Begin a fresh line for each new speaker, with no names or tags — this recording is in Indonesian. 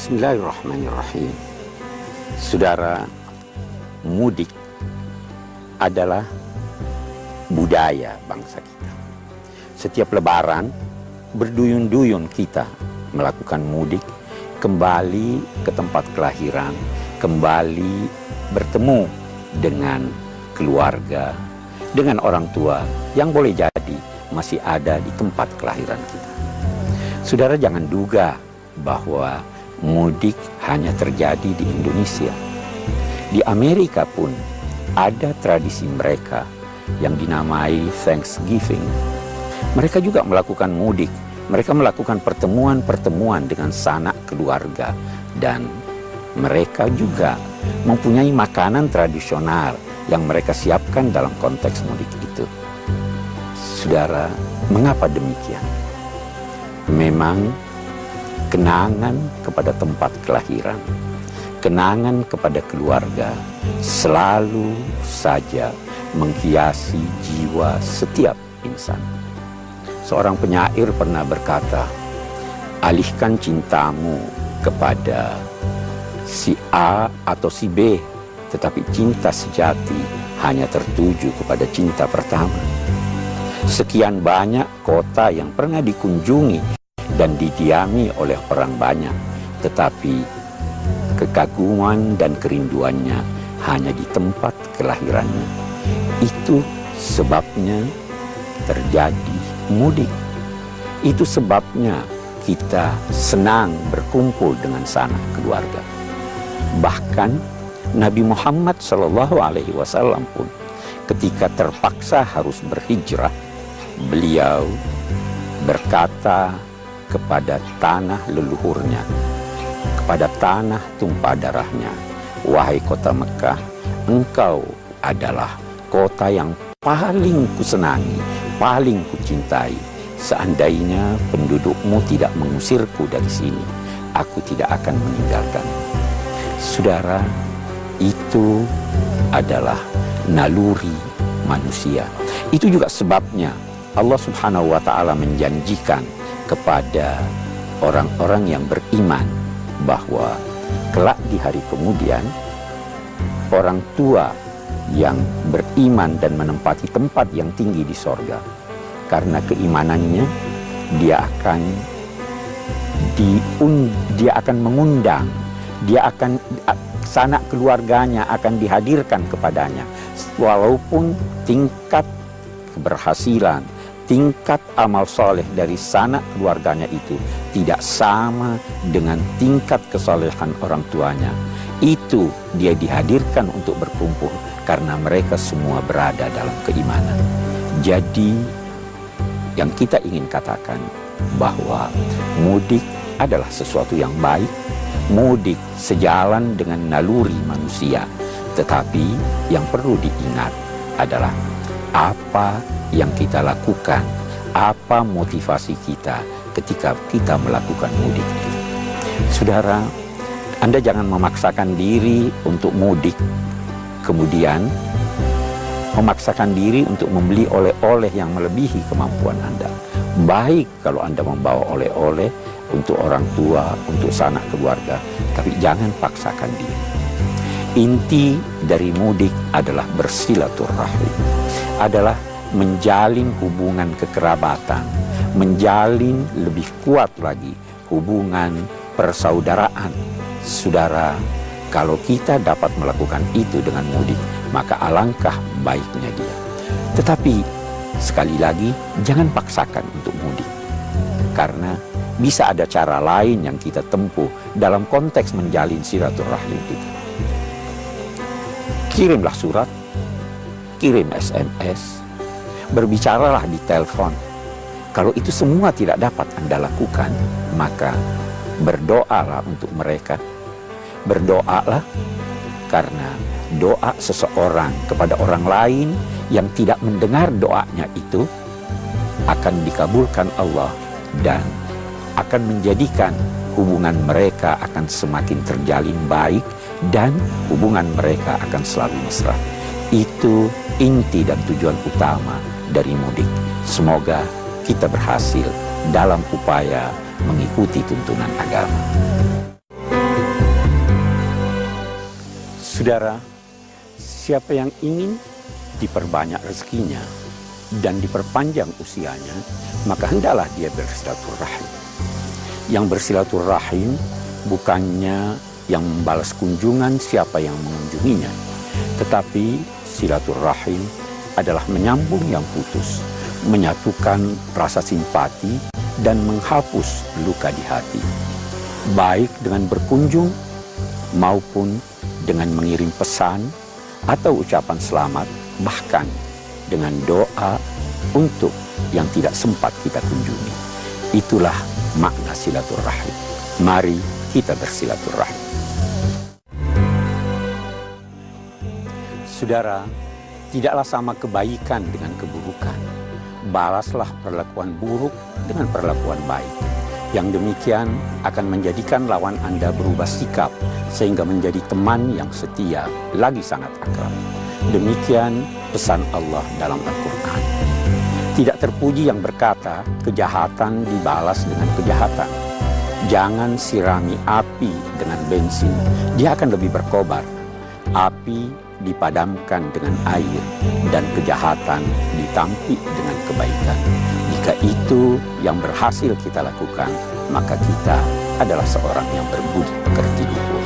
Bismillahirrahmanirrahim. Saudara, mudik adalah budaya bangsa kita. Setiap lebaran, berduyun-duyun kita melakukan mudik, kembali ke tempat kelahiran, kembali bertemu dengan keluarga, dengan orang tua yang boleh jadi masih ada di tempat kelahiran kita. Saudara, jangan duga bahwa mudik hanya terjadi di Indonesia. Di Amerika pun ada tradisi mereka yang dinamai Thanksgiving. Mereka juga melakukan mudik. Mereka melakukan pertemuan-pertemuan dengan sanak keluarga. Dan mereka juga mempunyai makanan tradisional yang mereka siapkan dalam konteks mudik itu. Saudara, mengapa demikian? Memang kenangan kepada tempat kelahiran, kenangan kepada keluarga selalu saja menghiasi jiwa setiap insan. Seorang penyair pernah berkata, alihkan cintamu kepada si A atau si B, tetapi cinta sejati hanya tertuju kepada cinta pertama. Sekian banyak kota yang pernah dikunjungi dan didiami oleh orang banyak, tetapi kekaguman dan kerinduannya hanya di tempat kelahirannya. Itu sebabnya terjadi mudik. Itu sebabnya kita senang berkumpul dengan sanak keluarga. Bahkan Nabi Muhammad SAW pun ketika terpaksa harus berhijrah, beliau berkata kepada tanah leluhurnya, kepada tanah tumpah darahnya, wahai kota Mekah, engkau adalah kota yang paling kusenangi, paling kucintai. Seandainya pendudukmu tidak mengusirku dari sini, aku tidak akan meninggalkan. Saudara, itu adalah naluri manusia. Itu juga sebabnya Allah Subhanahu wa Ta'ala menjanjikan kepada orang-orang yang beriman bahwa kelak di hari kemudian orang tua yang beriman dan menempati tempat yang tinggi di sorga, karena keimanannya dia akan mengundang, dia akan sanak keluarganya akan dihadirkan kepadanya, walaupun tingkat keberhasilan, tingkat amal soleh dari sanak keluarganya itu tidak sama dengan tingkat kesolehan orang tuanya. Itu dia dihadirkan untuk berkumpul karena mereka semua berada dalam keimanan. Jadi yang kita ingin katakan bahwa mudik adalah sesuatu yang baik. Mudik sejalan dengan naluri manusia. Tetapi yang perlu diingat adalah apa yang kita lakukan, apa motivasi kita ketika kita melakukan mudik. Saudara, Anda jangan memaksakan diri untuk mudik, kemudian memaksakan diri untuk membeli oleh-oleh yang melebihi kemampuan Anda. Baik kalau Anda membawa oleh-oleh untuk orang tua, untuk sanak keluarga, tapi jangan paksakan diri. Inti dari mudik adalah bersilaturahmi, adalah menjalin hubungan kekerabatan, menjalin lebih kuat lagi hubungan persaudaraan. Saudara, kalau kita dapat melakukan itu dengan mudik, maka alangkah baiknya dia. Tetapi sekali lagi, jangan paksakan untuk mudik, karena bisa ada cara lain yang kita tempuh dalam konteks menjalin silaturahim kita. Kirimlah surat, kirim SMS, berbicaralah di telepon. Kalau itu semua tidak dapat Anda lakukan, maka berdoalah untuk mereka. Berdoalah, karena doa seseorang kepada orang lain yang tidak mendengar doanya itu akan dikabulkan Allah dan akan menjadikan hubungan mereka akan semakin terjalin baik dan hubungan mereka akan selalu mesra. Itu inti dan tujuan utama dari mudik. Semoga kita berhasil dalam upaya mengikuti tuntunan agama. Saudara, siapa yang ingin diperbanyak rezekinya dan diperpanjang usianya, maka hendaklah dia bersilaturahim. Yang bersilaturahim bukannya yang membalas kunjungan siapa yang mengunjunginya, tetapi silaturahim adalah menyambung yang putus, menyatukan rasa simpati dan menghapus luka di hati, baik dengan berkunjung maupun dengan mengirim pesan atau ucapan selamat, bahkan dengan doa untuk yang tidak sempat kita kunjungi. Itulah makna silaturahim. Mari kita bersilaturahim. Saudara, tidaklah sama kebaikan dengan keburukan. Balaslah perlakuan buruk dengan perlakuan baik. Yang demikian akan menjadikan lawan Anda berubah sikap sehingga menjadi teman yang setia, lagi sangat akrab. Demikian pesan Allah dalam Al-Quran. Tidak terpuji yang berkata, kejahatan dibalas dengan kejahatan. Jangan sirami api dengan bensin, dia akan lebih berkobar. Api dipadamkan dengan air, dan kejahatan ditampi dengan kebaikan. Jika itu yang berhasil kita lakukan, maka kita adalah seorang yang berbudi pekerti luhur.